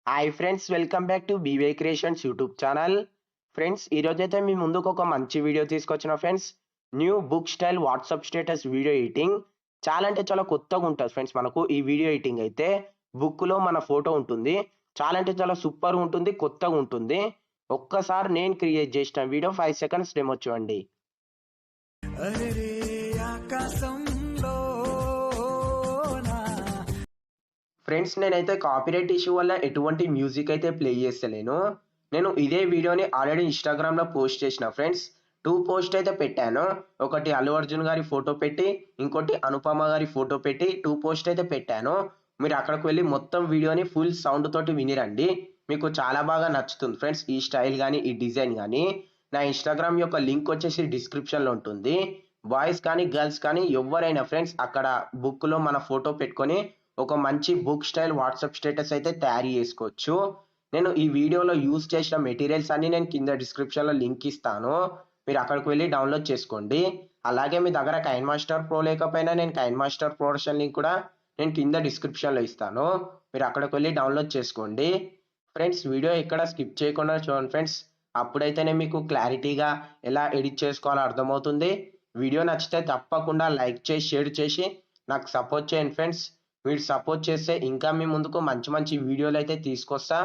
Hi friends, welcome back to BY creations YouTube channel. Friends, ఈరోజైతే మీ ముందుకు ఒక మంచి వీడియో తీసుకొచ్చిన friends. New book style WhatsApp status video editing చాలా అంటే చాలా కొత్తగా ఉంటుంది ఫ్రెండ్స్. మనకు ఈ వీడియో ఎడిటింగ్ అయితే బుక్లో మన ఫోటో ఉంటుంది. చాలా అంటే చాలా సూపర్గా ఉంటుంది, కొత్తగా ఉంటుంది. ఒక్కసారి నేను క్రియేట్ చేసిన వీడియో 5 సెకండ్స్ డెమో చూడండి. ఫ్రెండ్స్, నేనైతే కాపీరైట్ ఇష్యూ వల్ల ఎటువంటి మ్యూజిక్ అయితే ప్లే చేస్తలేను. నేను ఇదే వీడియోని ఆల్రెడీ ఇన్స్టాగ్రామ్లో పోస్ట్ చేసిన ఫ్రెండ్స్. 2 పోస్ట్ అయితే పెట్టాను. ఒకటి అల్లు అర్జున్ గారి ఫోటో పెట్టి, ఇంకోటి అనుపమ గారి ఫోటో పెట్టి 2 పోస్ట్ అయితే పెట్టాను. మీరు అక్కడికి వెళ్ళి మొత్తం వీడియోని ఫుల్ సౌండ్ తోటి వినిరండి. మీకు చాలా బాగా నచ్చుతుంది ఫ్రెండ్స్. ఈ స్టైల్ కానీ ఈ డిజైన్ కానీ. నా ఇన్స్టాగ్రామ్ యొక్క లింక్ వచ్చేసి డిస్క్రిప్షన్లో ఉంటుంది. బాయ్స్ కానీ గర్ల్స్ కానీ ఎవరైనా ఫ్రెండ్స్ అక్కడ బుక్లో మన ఫోటో పెట్టుకొని ఒక మంచి బుక్ స్టైల్ వాట్సాప్ స్టేటస్ అయితే తయారు చేసుకోవచ్చు. నేను ఈ వీడియోలో యూజ్ చేసిన మెటీరియల్స్ అన్ని నేను కింద డిస్క్రిప్షన్లో లింక్ ఇస్తాను. మీరు అక్కడికి వెళ్ళి డౌన్లోడ్ చేసుకోండి. అలాగే మీ దగ్గర కైన్మాస్టర్ ప్రో లేకపోయినా నేను కైన్మాస్టర్ ప్రొడక్షన్ లింక్ కూడా నేను కింద డిస్క్రిప్షన్లో ఇస్తాను. మీరు అక్కడికి వెళ్ళి డౌన్లోడ్ చేసుకోండి. ఫ్రెండ్స్, వీడియో ఎక్కడ స్కిప్ చేయకుండా చూడండి ఫ్రెండ్స్. అప్పుడైతేనే మీకు క్లారిటీగా ఎలా ఎడిట్ చేసుకోవాలో అర్థమవుతుంది. వీడియో నచ్చితే తప్పకుండా లైక్ చేసి షేర్ చేసి నాకు సపోర్ట్ చేయండి ఫ్రెండ్స్. మీరు సపోర్ట్ చేస్తే ఇంకా మీ ముందుకు మంచి మంచి వీడియోలు అయితే తీసుకొస్తా.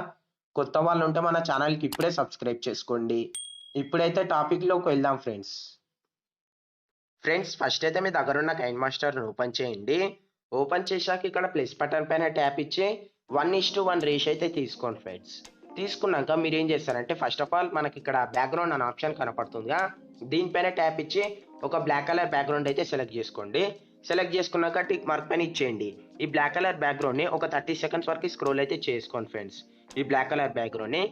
కొత్త వాళ్ళు ఉంటే మన ఛానల్కి ఇప్పుడే సబ్స్క్రైబ్ చేసుకోండి. ఇప్పుడైతే టాపిక్లోకి వెళ్దాం ఫ్రెండ్స్. ఫస్ట్ అయితే మీ దగ్గర ఉన్న కైన్మాస్టర్ని ఓపెన్ చేయండి. ఓపెన్ చేశాక ఇక్కడ ప్లస్ బటన్ పైన ట్యాప్ ఇచ్చి 1:1 రేషియో అయితే తీసుకోండి ఫ్రెండ్స్. తీసుకున్నాక మీరు ఏం చేస్తారంటే ఫస్ట్ ఆఫ్ ఆల్ మనకి ఇక్కడ బ్యాక్గ్రౌండ్ అనే ఆప్షన్ కనపడుతుందిగా, దీనిపైన ట్యాప్ ఇచ్చి ఒక బ్లాక్ కలర్ బ్యాక్గ్రౌండ్ అయితే సెలెక్ట్ చేసుకోండి. సెలెక్ట్ చేసుకున్నాక టిక్ మార్క్ పైన ఇచ్చేయండి. ఈ బ్లాక్ కలర్ బ్యాక్గ్రౌండ్ని ఒక 30 సెకండ్స్ వరకు స్క్రోల్ అయితే చేసుకోండి ఫ్రెండ్స్. ఈ బ్లాక్ కలర్ బ్యాక్గ్రౌండ్ని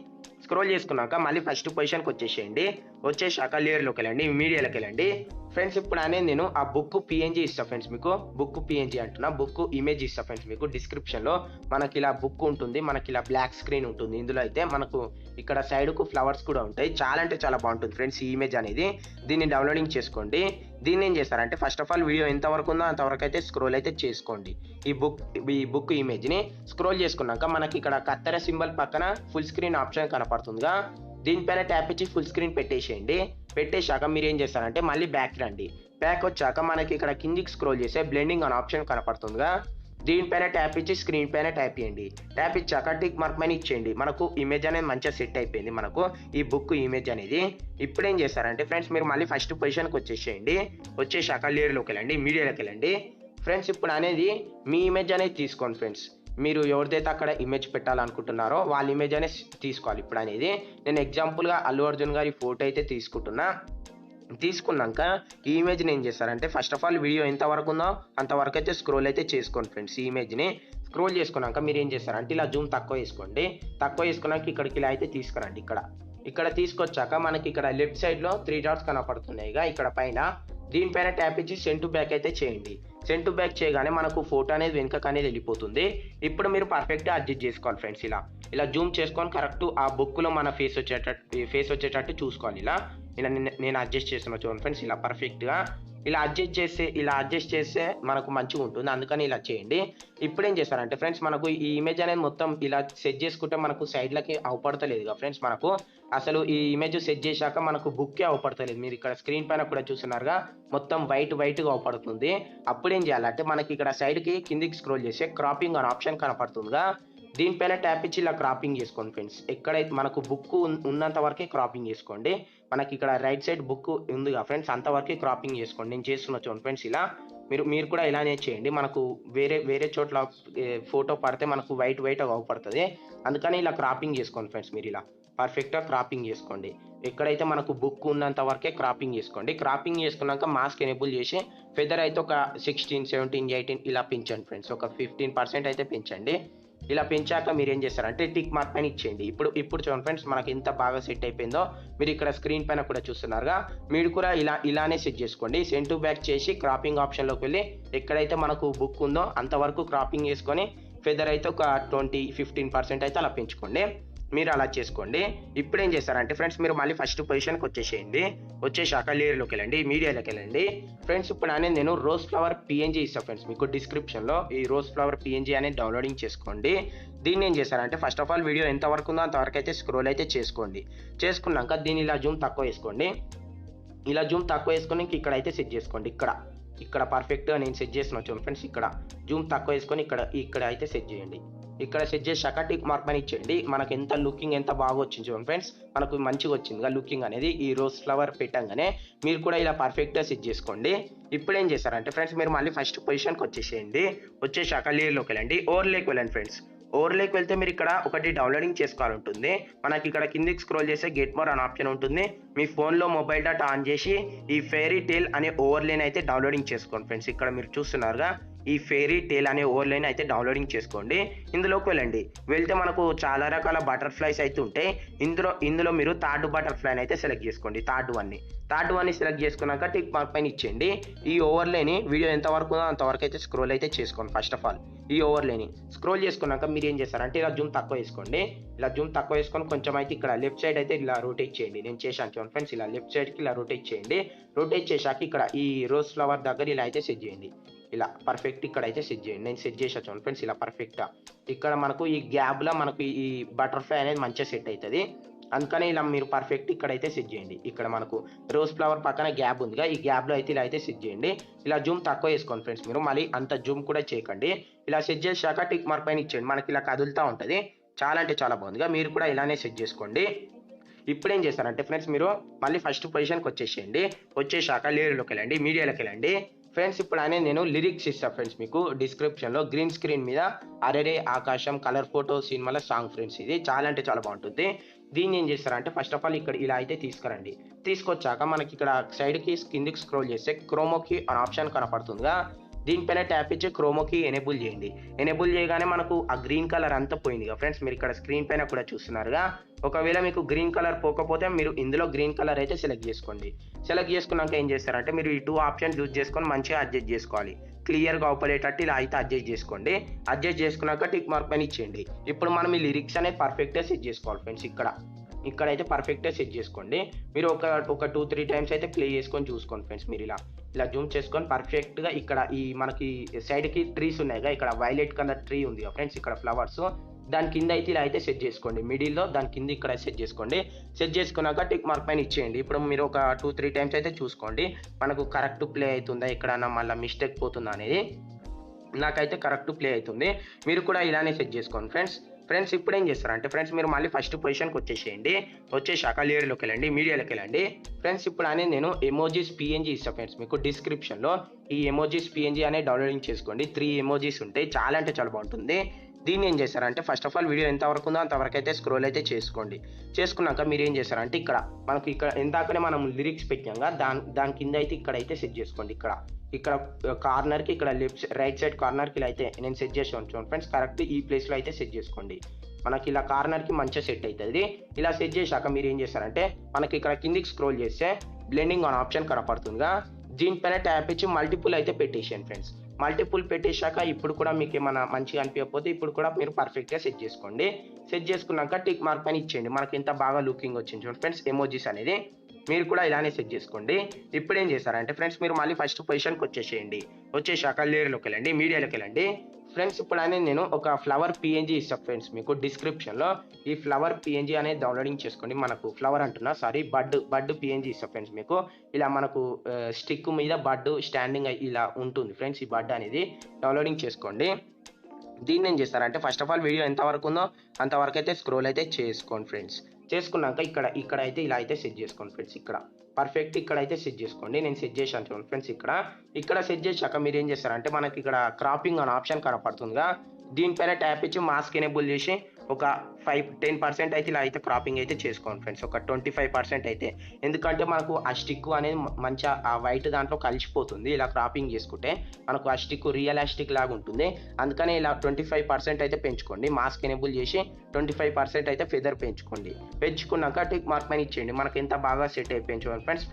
స్క్రోల్ చేసుకున్నాక మళ్ళీ ఫస్ట్ పొజిషన్కి వచ్చేసేయండి. వచ్చేసాక లేయర్లోకి వెళ్ళండి, మీడియాలోకి వెళ్ళండి. ఫ్రెండ్స్, ఇప్పుడు అనేది నేను ఆ బుక్ పిఎన్జీ ఇస్తా ఫ్రెండ్స్. మీకు బుక్ పిఎన్జీ అంటున్నా, బుక్ ఇమేజ్ ఇస్తా ఫ్రెండ్స్. మీకు డిస్క్రిప్షన్లో మనకి ఇలా బుక్ ఉంటుంది, మనకి ఇలా బ్లాక్ స్క్రీన్ ఉంటుంది. ఇందులో అయితే మనకు ఇక్కడ సైడ్కు ఫ్లవర్స్ కూడా ఉంటాయి. చాలా అంటే చాలా బాగుంటుంది ఫ్రెండ్స్ ఈ ఇమేజ్ అనేది. దీన్ని డౌన్లోడింగ్ చేసుకోండి. దీన్ని ఏం చేస్తారంటే ఫస్ట్ ఆఫ్ ఆల్ వీడియో ఎంతవరకు ఉందో అంతవరకు అయితే స్క్రోల్ అయితే చేసుకోండి. ఈ బుక్ ఇమేజ్ని స్క్రోల్ చేసుకున్నాక మనకి ఇక్కడ కత్తెర సింబల్ పక్కన ఫుల్ స్క్రీన్ ఆప్షన్ కనపడుతుందిగా, దీనిపైన ట్యాప్ ఇచ్చి ఫుల్ స్క్రీన్ పెట్టేసేయండి. పెట్టేశాక మీరు ఏం చేస్తారంటే మళ్ళీ బ్యాక్ రండి. బ్యాక్ వచ్చాక మనకి ఇక్కడ కిందికి స్క్రోల్ చేసే బ్లెండింగ్ అనే ఆప్షన్ కనపడుతుందిగా, దీనిపైన ట్యాప్ ఇచ్చి స్క్రీన్ పైన ట్యాప్ చేయండి. ట్యాప్ ఇచ్చాక టిక్ మార్క్ పైన ఇచ్చేయండి. మనకు ఇమేజ్ అనేది మంచిగా సెట్ అయిపోయింది, మనకు ఈ బుక్ ఇమేజ్ అనేది. ఇప్పుడు ఏం చేస్తారంటే ఫ్రెండ్స్ మీరు మళ్ళీ ఫస్ట్ పొజిషన్కి వచ్చేసేయండి. వచ్చేసాక లేయర్లోకి వెళ్ళండి, మీడియాలోకి వెళ్ళండి. ఫ్రెండ్స్, ఇప్పుడు అనేది మీ ఇమేజ్ అనేది తీసుకోండి ఫ్రెండ్స్. మీరు ఎవరిదైతే అక్కడ ఇమేజ్ పెట్టాలనుకుంటున్నారో వాళ్ళ ఇమేజ్ అనేది తీసుకోవాలి. ఇప్పుడు అనేది నేను ఎగ్జాంపుల్గా అల్లు అర్జున్ గారి ఫోటో అయితే తీసుకుంటున్నా. తీసుకున్నాక ఈ ఇమేజ్ని ఏం చేస్తారంటే ఫస్ట్ ఆఫ్ ఆల్ వీడియో ఎంతవరకు ఉందో అంతవరకు అయితే స్క్రోల్ అయితే చేసుకోండి ఫ్రెండ్స్. ఈ ఇమేజ్ని స్క్రోల్ చేసుకున్నాక మీరు ఏం చేస్తారంటే ఇలా జూమ్ తక్కువ వేసుకోండి. తక్కువ వేసుకున్నాక ఇక్కడికి ఇలా అయితే తీసుకురండి. ఇక్కడ తీసుకొచ్చాక మనకి ఇక్కడ లెఫ్ట్ సైడ్లో 3 డాట్స్ కనపడుతున్నాయి ఇక్కడ పైన. దీనిపైన ట్యాప్ ఇచ్చి సెండ్ టు బ్యాక్ అయితే చేయండి. సెండ్ టు బ్యాక్ చేయగానే మనకు ఫోటో అనేది వెనుకకు అనేది వెళ్ళిపోతుంది. ఇప్పుడు మీరు పర్ఫెక్ట్గా అడ్జస్ట్ చేసుకోవాలి ఫ్రెండ్స్. ఇలా జూమ్ చేసుకొని కరెక్ట్ ఆ బుక్లో మన ఫేస్ వచ్చేటట్టు చూసుకోవాలి. ఇలా నేను అడ్జస్ట్ చేస్తున్నా చూడండి ఫ్రెండ్స్. ఇలా పర్ఫెక్ట్గా ఇలా అడ్జస్ట్ చేస్తే మనకు మంచిగా ఉంటుంది, అందుకని ఇలా చేయండి. ఇప్పుడు ఏం చేస్తారంటే ఫ్రెండ్స్ మనకు ఈ ఇమేజ్ అనేది మొత్తం ఇలా సెట్ చేసుకుంటే మనకు సైడ్లకి అవపడతలేదుగా ఫ్రెండ్స్. మనకు అసలు ఈ ఇమేజ్ సెట్ చేశాక మనకు బుక్కే అవపడతలేదు. మీరు ఇక్కడ స్క్రీన్ పైన కూడా చూస్తున్నారుగా, మొత్తం వైట్గా అవపడుతుంది. అప్పుడు ఏం చేయాలంటే మనకి ఇక్కడ సైడ్కి కిందికి స్క్రోల్ చేస్తే క్రాపింగ్ అనే ఆప్షన్ కనపడుతుందిగా, దీనిపైన ట్యాప్ ఇచ్చి ఇలా క్రాపింగ్ చేసుకోండి ఫ్రెండ్స్. ఎక్కడైతే మనకు బుక్ ఉన్నంత వరకే క్రాపింగ్ చేసుకోండి. మనకి ఇక్కడ రైట్ సైడ్ బుక్ ఉందిగా ఫ్రెండ్స్, అంతవరకే క్రాపింగ్ చేసుకోండి. నేను చేస్తున్నా చూడండి ఫ్రెండ్స్. ఇలా మీరు కూడా ఇలానే చేయండి. మనకు వేరే చోట్ల ఫోటో పడితే మనకు వైట్ అవపడుతుంది, అందుకని ఇలా క్రాపింగ్ చేసుకోండి ఫ్రెండ్స్. మీరు ఇలా పర్ఫెక్ట్గా క్రాపింగ్ చేసుకోండి. ఎక్కడైతే మనకు బుక్ ఉన్నంత వరకే క్రాపింగ్ చేసుకోండి. క్రాపింగ్ చేసుకున్నాక మాస్క్ ఎనేబుల్ చేసి ఫెదర్ అయితే ఒక 16, 17, 18 ఇలా పెంచండి ఫ్రెండ్స్. ఒక 15% అయితే పెంచండి. ఇలా పెంచాక మీరు ఏం చేస్తారంటే టిక్ మార్క్ పైన ఇచ్చేయండి. ఇప్పుడు చూడండి ఫ్రెండ్స్ మనకి ఎంత బాగా సెట్ అయిపోయిందో. మీరు ఇక్కడ స్క్రీన్ పైన కూడా చూస్తున్నారుగా, మీరు కూడా ఇలానే సెట్ చేసుకోండి. సెండ్ టు బ్యాక్ చేసి క్రాపింగ్ ఆప్షన్లోకి వెళ్ళి ఎక్కడైతే మనకు బుక్ ఉందో అంతవరకు క్రాపింగ్ చేసుకొని ఫెదర్ అయితే ఒక 15% అయితే అలా పెంచుకోండి. మీరు అలా చేసుకోండి. ఇప్పుడు ఏం చేస్తారంటే ఫ్రెండ్స్ మీరు మళ్ళీ ఫస్ట్ పొజిషన్కి వచ్చేసేయండి. వచ్చేసాక లేయర్లోకి వెళ్ళండి, మీడియాలోకి వెళ్ళండి. ఫ్రెండ్స్ ఇప్పుడు అనేది నేను రోజ్ ఫ్లవర్ పిఎన్జీ ఇస్తాను ఫ్రెండ్స్, మీకు డిస్క్రిప్షన్లో ఈ రోజ్ ఫ్లవర్ పిఎన్జీ అనేది డౌన్లోడింగ్ చేసుకోండి. దీన్ని ఏం చేస్తారంటే ఫస్ట్ ఆఫ్ ఆల్ వీడియో ఎంతవరకు ఉందో అంతవరకు అయితే స్క్రోల్ అయితే చేసుకోండి. చేసుకున్నాక దీన్ని ఇలా జూమ్ తక్కువ వేసుకోండి. ఇలా జూమ్ తక్కువ వేసుకొని ఇక్కడైతే సెట్ చేసుకోండి. ఇక్కడ పర్ఫెక్ట్గా నేను సెట్ చేసిన చూడండి ఫ్రెండ్స్. ఇక్కడ జూమ్ తక్కువ వేసుకొని ఇక్కడ అయితే సెట్ చేయండి. ఇక్కడ సెట్ చేశాక టిక్ మార్క్ పని ఇచ్చేయండి. మనకు ఎంత లుకింగ్ ఎంత బాగా వచ్చింది చూడండి ఫ్రెండ్స్, మనకు మంచిగా వచ్చిందిగా లుకింగ్ అనేది. ఈ రోజ్ ఫ్లవర్ పెట్టంగానే మీరు కూడా ఇలా పర్ఫెక్ట్గా సెట్ చేసుకోండి. ఇప్పుడు ఏం చేస్తారంటే ఫ్రెండ్స్ మీరు మళ్ళీ ఫస్ట్ పొజిషన్కి వచ్చేసేయండి. వచ్చేసాక లేయర్లోకి వెళ్ళండి, ఓవర్లేకి వెళ్ళండి ఫ్రెండ్స్. ఓవర్లేకి వెళ్తే మీరు ఇక్కడ ఒకటి డౌన్లోడింగ్ చేసుకోవాలి ఉంటుంది. మనకి ఇక్కడ కిందికి స్క్రోల్ చేస్తే గెట్ మోర్ అనే ఆప్షన్ ఉంటుంది. మీ ఫోన్లో మొబైల్ డేటా ఆన్ చేసి ఈ ఫెయిరీ టేల్ అనే ఓవర్లేని అయితే డౌన్లోడింగ్ చేసుకోండి ఫ్రెండ్స్. ఇక్కడ మీరు చూస్తున్నారుగా ఈ ఫెయిరీ టేల్ అనే ఓవర్లైన్ అయితే డౌన్లోడింగ్ చేసుకోండి. ఇందులోకి వెళ్ళండి. వెళ్తే మనకు చాలా రకాల బటర్ఫ్లైస్ అయితే ఉంటాయి. ఇందులో మీరు థర్డ్ బటర్ఫ్లైని అయితే సెలెక్ట్ చేసుకోండి. థర్డ్ వన్ని సెలెక్ట్ చేసుకున్నాక టిక్ మార్క్ పైన ఇచ్చేయండి. ఈ ఓవర్లేని వీడియో ఎంతవరకు ఉందో అంతవరకు అయితే స్క్రోల్ అయితే చేసుకోండి. ఫస్ట్ ఆఫ్ ఆల్ ఈ ఓవర్లేని స్క్రోల్ చేసుకున్నాక మీరు ఏం చేస్తారంటే ఇలా జూమ్ తక్కువ వేసుకోండి. ఇలా జూమ్ తక్కువ వేసుకొని కొంచెం అయితే ఇక్కడ లెఫ్ట్ సైడ్ అయితే ఇలా రొటేట్ చేయండి. నేను చేశాను చూడండి ఫ్రెండ్స్, ఇలా లెఫ్ట్ సైడ్కి ఇలా రొటేట్ చేయండి. రొటేట్ చేశాక ఇక్కడ ఈ రోజ్ ఫ్లవర్ దగ్గర ఇలా అయితే సెట్ చేయండి. ఇలా పర్ఫెక్ట్ ఇక్కడ అయితే సెట్ చేయండి. నేను సెట్ చేసా చూడండి ఫ్రెండ్స్, ఇలా పర్ఫెక్ట్గా ఇక్కడ మనకు ఈ గ్యాప్లో మనకు ఈ బటర్ఫ్లై అనేది మంచిగా సెట్ అవుతుంది. అందుకని ఇలా మీరు పర్ఫెక్ట్ ఇక్కడైతే సెట్ చేయండి. ఇక్కడ మనకు రోజ్ ఫ్లవర్ పక్కన గ్యాప్ ఉందిగా, ఈ గ్యాప్లో అయితే ఇలా అయితే సెట్ చేయండి. ఇలా జూమ్ తక్కువ వేసుకోండి ఫ్రెండ్స్, మీరు మళ్ళీ అంత జూమ్ కూడా చేయకండి. ఇలా సెట్ చేశాక టిక్ మార్క్ పైన ఇచ్చేయండి. మనకి ఇలా కదులుతూ ఉంటుంది. చాలా అంటే చాలా బాగుందిగా, మీరు కూడా ఇలానే సెట్ చేసుకోండి. ఇప్పుడు ఏం చేస్తారంటే ఫ్రెండ్స్ మీరు మళ్ళీ ఫస్ట్ పొజిషన్కి వచ్చేసేయండి. వచ్చేసాక లేయర్లోకి వెళ్ళండి, మీడియాలోకి వెళ్ళండి. ఫ్రెండ్స్ ఇప్పుడు అనేది నేను లిరిక్స్ ఇస్తాను ఫ్రెండ్స్, మీకు డిస్క్రిప్షన్లో గ్రీన్ స్క్రీన్ మీద అరెరే ఆకాశం కలర్ ఫోటో సినిమాల సాంగ్ ఫ్రెండ్స్. ఇది చాలా అంటే చాలా బాగుంటుంది. దీన్ని ఏం చేస్తారంటే ఫస్ట్ ఆఫ్ ఆల్ ఇక్కడ ఇలా అయితే తీసుకురండి. తీసుకొచ్చాక మనకి ఇక్కడ సైడ్కి కిందికి స్క్రోల్ చేస్తే క్రోమోకి అనే ఆప్షన్ కనపడుతుందిగా, దీనిపైన ట్యాప్ ఇచ్చి క్రోమోకి ఎనేబుల్ చేయండి. ఎనేబుల్ చేయగానే మనకు ఆ గ్రీన్ కలర్ అంతా పోయిందిగా ఫ్రెండ్స్, మీరు ఇక్కడ స్క్రీన్ పైన కూడా చూస్తున్నారుగా. ఒకవేళ మీకు గ్రీన్ కలర్ పోకపోతే మీరు ఇందులో గ్రీన్ కలర్ అయితే సెలెక్ట్ చేసుకోండి. సెలెక్ట్ చేసుకున్నాక ఏం చేస్తారంటే మీరు ఈ 2 ఆప్షన్స్ యూజ్ చేసుకొని మంచిగా అడ్జస్ట్ చేసుకోవాలి. క్లియర్గా అవుపడేటట్టు ఇలా అయితే అడ్జస్ట్ చేసుకోండి. అడ్జస్ట్ చేసుకున్నాక టిక్ మార్క్ పైన ఇచ్చేయండి. ఇప్పుడు మనం ఈ లిరిక్స్ అనేది పర్ఫెక్ట్గా సెట్ చేసుకోవాలి ఫ్రెండ్స్. ఇక్కడైతే పర్ఫెక్ట్గా సెట్ చేసుకోండి. మీరు ఒక 2-3 టైమ్స్ అయితే ప్లే చేసుకొని చూసుకోండి ఫ్రెండ్స్. మీరు ఇలా జూమ్ చేసుకొని పర్ఫెక్ట్గా ఇక్కడ ఈ మనకి సైడ్కి ట్రీస్ ఉన్నాయిగా, ఇక్కడ వైలెట్ కలర్ ట్రీ ఉంది ఫ్రెండ్స్, ఇక్కడ ఫ్లవర్స్ దాని కింద అయితే ఇలా అయితే సెట్ చేసుకోండి. మిడిల్లో దాని కింద ఇక్కడ సెట్ చేసుకోండి. సెట్ చేసుకున్నాక టిక్ మార్క్ పైన ఇచ్చేయండి. ఇప్పుడు మీరు ఒక 2-3 టైమ్స్ అయితే చూసుకోండి మనకు కరెక్ట్ ప్లే అవుతుందా, ఎక్కడన్నా మళ్ళీ మిస్టేక్ పోతుందా అనేది. నాకైతే కరెక్ట్ ప్లే అవుతుంది. మీరు కూడా ఇలానే సెట్ చేసుకోండి ఫ్రెండ్స్ ఇప్పుడు ఏం చేస్తారంటే ఫ్రెండ్స్ మీరు మళ్ళీ ఫస్ట్ పొజిషన్కి వచ్చేసేయండి. వచ్చేసాక లేయర్లోకి వెళ్ళండి, మీడియాలోకి వెళ్ళండి. ఫ్రెండ్స్ ఇప్పుడు అనేది నేను ఎమోజీస్ పిఎన్జీ ఇస్తాను ఫ్రెండ్స్, మీకు డిస్క్రిప్షన్లో ఈ ఎమోజీస్ పిఎన్జీ అనేది డౌన్లోడింగ్ చేసుకోండి. 3 ఎమోజీస్ ఉంటాయి, చాలా అంటే చాలా బాగుంటుంది. దీన్ని ఏం చేస్తారంటే ఫస్ట్ ఆఫ్ ఆల్ వీడియో ఎంతవరకు ఉందో అంతవరకు అయితే స్క్రోల్ అయితే చేసుకోండి. చేసుకున్నాక మీరు ఏం చేస్తారంటే ఇక్కడ మనకి ఇక్కడ ఎందాకనే మనం లిరిక్స్ పెట్టాంగా దాని కింద అయితే ఇక్కడైతే సెట్ చేసుకోండి. ఇక్కడ కార్నర్కి ఇక్కడ రైట్ సైడ్ కార్నర్కి ఇలా అయితే నేను సెట్ చేసి ఉంచాను ఫ్రెండ్స్. కరెక్ట్ ఈ ప్లేస్లో అయితే సెట్ చేసుకోండి. మనకి ఇలా కార్నర్కి మంచిగా సెట్ అవుతుంది. ఇలా సెట్ చేశాక మీరు ఏం చేస్తారంటే మనకి ఇక్కడ కిందికి స్క్రోల్ చేస్తే బ్లెండింగ్ అనే ఆప్షన్ కనపడుతుందిగా, దీనిపైన ట్యాప్ ఇచ్చి మల్టిపుల్ అయితే పెట్టేసాను ఫ్రెండ్స్. మల్టిపుల్ పెట్టేశాక ఇప్పుడు కూడా మీకు ఏమైనా మంచిగా అనిపించకపోతే ఇప్పుడు కూడా మీరు పర్ఫెక్ట్గా సెట్ చేసుకోండి. సెట్ చేసుకున్నాక టిక్ మార్క్ పైన ఇచ్చేయండి. మనకి ఎంత బాగా లుకింగ్ వచ్చింది చూడండి ఫ్రెండ్స్ ఎమోజీస్ అనేది. మీరు కూడా ఇలానే సెట్ చేసుకోండి. ఇప్పుడు ఏం చేస్తారంటే ఫ్రెండ్స్ మీరు మళ్ళీ ఫస్ట్ పొజిషన్కి వచ్చేసేయండి. వచ్చేసాక లేయర్లోకి వెళ్ళండి, మీడియాలోకి వెళ్ళండి. ఫ్రెండ్స్ ఇప్పుడు అనేది నేను ఒక ఫ్లవర్ పిఎన్జీ ఇస్తాను ఫ్రెండ్స్, మీకు డిస్క్రిప్షన్లో ఈ ఫ్లవర్ పిఎన్జీ అనేది డౌన్లోడింగ్ చేసుకోండి. మనకు ఫ్లవర్ అంటున్నా సారీ బడ్ పిఎన్జీ ఇస్తాను ఫ్రెండ్స్. మీకు ఇలా మనకు స్టిక్ మీద బడ్ స్టాండింగ్ ఇలా ఉంటుంది ఫ్రెండ్స్. ఈ బడ్ అనేది డౌన్లోడింగ్ చేసుకోండి. దీన్ని ఏం చేస్తారంటే ఫస్ట్ ఆఫ్ ఆల్ వీడియో ఎంతవరకు ఉందో అంతవరకు అయితే స్క్రోల్ అయితే చేసుకోండి ఫ్రెండ్స్. చేసుకున్నాక ఇక్కడ అయితే ఇలా అయితే సెట్ చేసుకోండి ఫ్రెండ్స్. ఇక్కడ పర్ఫెక్ట్ ఇక్కడైతే సెట్ చేసుకోండి. నేను సెట్ చేశాను చూడండి ఫ్రెండ్స్. ఇక్కడ సెట్ చేశాక మీరు ఏం చేస్తారంటే మనకి ఇక్కడ క్రాపింగ్ అనే ఆప్షన్ కనపడుతుందిగా, దీనిపైన ట్యాప్ ఇచ్చి మాస్క్ ఎనేబుల్ చేసి ఒక 5-10% అయితే ఇలా అయితే క్రాపింగ్ అయితే చేసుకోండి ఫ్రెండ్స్. ఒక 25% అయితే, ఎందుకంటే మనకు ఆ స్టిక్ అనేది మంచిగా ఆ వైట్ దాంట్లో కలిసిపోతుంది. ఇలా క్రాపింగ్ చేసుకుంటే మనకు ఆ స్టిక్ రియలిస్టిక్ లాగా ఉంటుంది. అందుకని ఇలా 25% అయితే పెంచుకోండి. మాస్క్ ఎనేబుల్ చేసి 25% అయితే ఫెదర్ పెంచుకున్నాక టిక్ మార్క్ పైన ఇచ్చేయండి. మనకి ఎంత బాగా సెట్ అయిపోయింది చూడండి ఫ్రెండ్స్.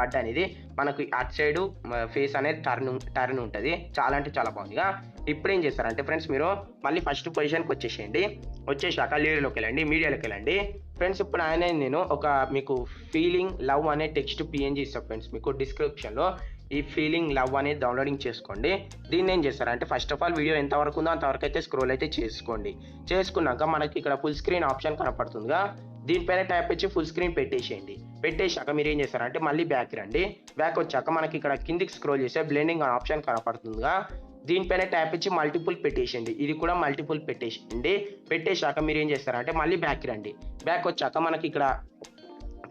బడ్ అనేది మనకు అటు సైడ్ ఫేస్ అనేది టర్న్ ఉంటుంది. చాలా అంటే చాలా బాగుందిగా. ఇప్పుడు ఏం చేస్తారంటే ఫ్రెండ్స్ మీరు మళ్ళీ ఫస్ట్ పొజిషన్కి వచ్చేసేయండి. వచ్చేసాక లేయర్లోకి వెళ్ళండి, మీడియాలోకి వెళ్ళండి. ఫ్రెండ్స్ ఇప్పుడు నేను ఒక మీకు ఫీలింగ్ లవ్ అనే టెక్స్ట్ పిఎన్జీ ఇస్తాను ఫ్రెండ్స్. మీకు డిస్క్రిప్షన్లో ఈ ఫీలింగ్ లవ్ అనేది డౌన్లోడింగ్ చేసుకోండి. దీన్ని ఏం చేస్తారంటే ఫస్ట్ ఆఫ్ ఆల్ వీడియో ఎంతవరకు ఉందో అంతవరకు అయితే స్క్రోల్ అయితే చేసుకోండి. చేసుకున్నాక మనకి ఇక్కడ ఫుల్ స్క్రీన్ ఆప్షన్ కనపడుతుందిగా, దీనిపైన ట్యాప్ ఇచ్చి ఫుల్ స్క్రీన్ పెట్టేసేయండి. పెట్టేశాక మీరు ఏం చేస్తారంటే మళ్ళీ బ్యాక్ రండి. బ్యాక్ వచ్చాక మనకి ఇక్కడ కిందికి స్క్రోల్ చేస్తే బ్లెండింగ్ అనే ఆప్షన్ కనపడుతుందిగా, దీనిపైన ట్యాప్ ఇచ్చి మల్టిపుల్ పెట్టేసేయండి. ఇది కూడా మల్టిపుల్ పెట్టేసేయండి. పెట్టేశాక మీరు ఏం చేస్తారంటే మళ్ళీ బ్యాక్ రండి. బ్యాక్ వచ్చాక మనకి ఇక్కడ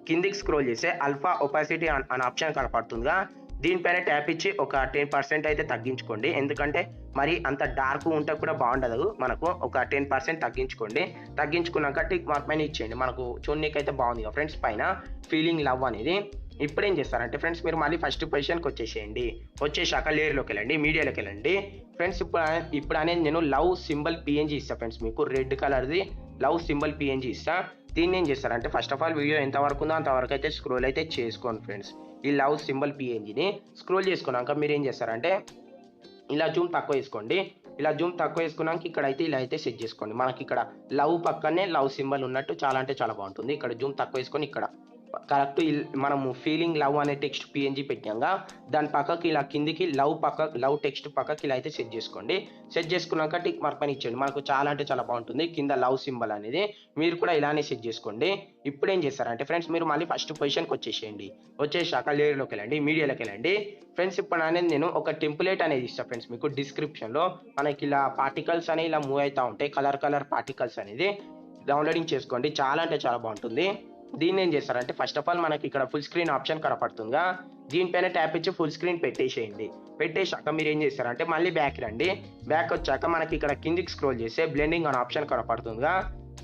కిందికి స్క్రోల్ చేస్తే అల్ఫా ఒపాసిటీ అనే ఆప్షన్ కనపడుతుందిగా, దీనిపైన ట్యాప్ ఇచ్చి ఒక 10% అయితే తగ్గించుకోండి. ఎందుకంటే మరి అంత డార్క్ ఉంటే కూడా బాగుండదు, మనకు ఒక 10% తగ్గించుకోండి. తగ్గించుకున్నాక టిక్ మార్క్ పైన ఇచ్చేయండి. మనకు చూడనీకి అయితే బాగుంది కదా ఫ్రెండ్స్ పైన ఫీలింగ్ లవ్ అనేది. ఇప్పుడు ఏం చేస్తారంటే ఫ్రెండ్స్ మీరు మళ్ళీ ఫస్ట్ పొజిషన్కి వచ్చేసేయండి. వచ్చేసాక లేయర్లోకి వెళ్ళండి, మీడియాలోకి వెళ్ళండి. ఫ్రెండ్స్ ఇప్పుడు అనేది నేను లవ్ సింబల్ పిఎన్జీ ఇస్తాను ఫ్రెండ్స్. మీకు రెడ్ కలర్ది లవ్ సింబల్ పిఎన్జీ ఇస్తా. దీన్ని ఏం చేస్తారంటే ఫస్ట్ ఆఫ్ ఆల్ వీడియో ఎంతవరకు ఉందో అంతవరకు అయితే స్క్రోల్ అయితే చేసుకోండి ఫ్రెండ్స్. ఈ లవ్ సింబల్ పిఎన్జీని స్క్రోల్ చేసుకున్నాక మీరు ఏం చేస్తారంటే ఇలా జూమ్ తక్కువ వేసుకోండి. ఇలా జూమ్ తక్కువ వేసుకున్నాక ఇక్కడ అయితే ఇలా అయితే సెట్ చేసుకోండి. మనకి ఇక్కడ లవ్ పక్కనే లవ్ సింబల్ ఉన్నట్టు చాలా అంటే చాలా బాగుంటుంది. ఇక్కడ జూమ్ తక్కువ వేసుకొని ఇక్కడ కరెక్ట్ మనము ఫీలింగ్ లవ్ అనే టెక్స్ట్ పిఎన్జీ పెట్టాంగా, దాని పక్కకి ఇలా కిందికి లవ్ టెక్స్ట్ పక్కకి ఇలా అయితే సెట్ చేసుకోండి. సెట్ చేసుకున్నాక టిక్ మార్క్ పైన ఇచ్చేయండి. మనకు చాలా అంటే చాలా బాగుంటుంది కింద లవ్ సింబల్ అనేది. మీరు కూడా ఇలానే సెట్ చేసుకోండి. ఇప్పుడు ఏం చేస్తారంటే ఫ్రెండ్స్ మీరు మళ్ళీ ఫస్ట్ పొజిషన్కి వచ్చేసేయండి. వచ్చేసాక లేయర్లోకి వెళ్ళండి, మీడియాలోకి వెళ్ళండి. ఫ్రెండ్స్ ఇప్పుడు అనేది నేను ఒక టెంప్లెట్ అనేది ఇస్తాను ఫ్రెండ్స్. మీకు డిస్క్రిప్షన్లో మనకి ఇలా పార్టికల్స్ అనేవి ఇలా మూవ్ అవుతూ ఉంటాయి, కలర్ పార్టికల్స్ అనేది డౌన్లోడింగ్ చేసుకోండి. చాలా అంటే చాలా బాగుంటుంది. దీన్ని ఏం చేస్తారంటే ఫస్ట్ ఆఫ్ ఆల్ మనకి ఇక్కడ ఫుల్ స్క్రీన్ ఆప్షన్ కనపడుతుందిగా, దీనిపైన ట్యాప్ ఇచ్చి ఫుల్ స్క్రీన్ పెట్టేసేయండి. పెట్టేశాక మీరు ఏం చేస్తారంటే మళ్ళీ బ్యాక్ రండి. బ్యాక్ వచ్చాక మనకి ఇక్కడ కిందికి స్క్రోల్ చేస్తే బ్లెండింగ్ అనే ఆప్షన్ కనపడుతుందిగా,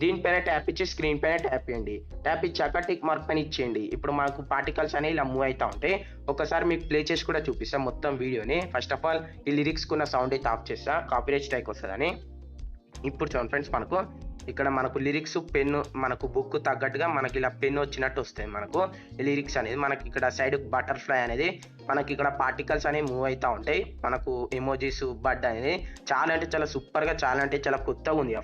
దీనిపైన ట్యాప్ ఇచ్చి స్క్రీన్ పైన ట్యాప్ చేయండి. ట్యాప్ ఇచ్చాక టిక్ మార్క్ పైన ఇచ్చేయండి. ఇప్పుడు మనకు పార్టికల్స్ అనేవి ఇలా మూవ్ అవుతూ ఉంటాయి. ఒకసారి మీకు ప్లే చేసి కూడా చూపిస్తాం మొత్తం వీడియోని. ఫస్ట్ ఆఫ్ ఆల్ ఈ లిరిక్స్ కున్న సౌండ్ అయితే ఆఫ్ చేస్తా, కాపీరైట్ స్ట్రైక్ వస్తుందని. ఇప్పుడు చూడండి ఫ్రెండ్స్ మనకు ఇక్కడ మనకు లిరిక్స్ పెన్ను మనకు బుక్ తగ్గట్టుగా మనకి ఇలా పెన్ను వచ్చినట్టు వస్తాయి. మనకు లిరిక్స్ అనేది మనకి ఇక్కడ సైడ్ బటర్ఫ్లై అనేది మనకి ఇక్కడ పార్టికల్స్ అనేవి మూవ్ అవుతూ ఉంటాయి. మనకు ఎమోజీస్ బర్డ్ అనేది చాలా అంటే చాలా సూపర్గా, చాలా అంటే చాలా కొత్తగా ఉంది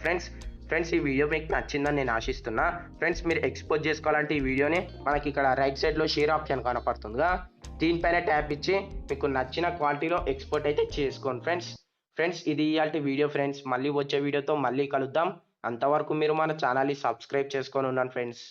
ఫ్రెండ్స్ ఈ వీడియో మీకు నచ్చిందని నేను ఆశిస్తున్నా. ఫ్రెండ్స్ మీరు ఎక్స్పోజ్ చేసుకోవాలంటే ఈ వీడియోని మనకి ఇక్కడ రైట్ సైడ్లో షేర్ ఆప్షన్ కనపడుతుందిగా, దీనిపైన ట్యాప్ ఇచ్చి మీకు నచ్చిన క్వాలిటీలో ఎక్స్పోర్ట్ అయితే చేసుకోండి ఫ్రెండ్స్ ఇది ఇయాల్టి వీడియో ఫ్రెండ్స్. మళ్ళీ వచ్చే వీడియోతో మళ్ళీ కలుద్దాం. అంతవరకు మీరు మన ఛానల్ని సబ్స్క్రైబ్ చేసుకొని ఉన్నాను ఫ్రెండ్స్.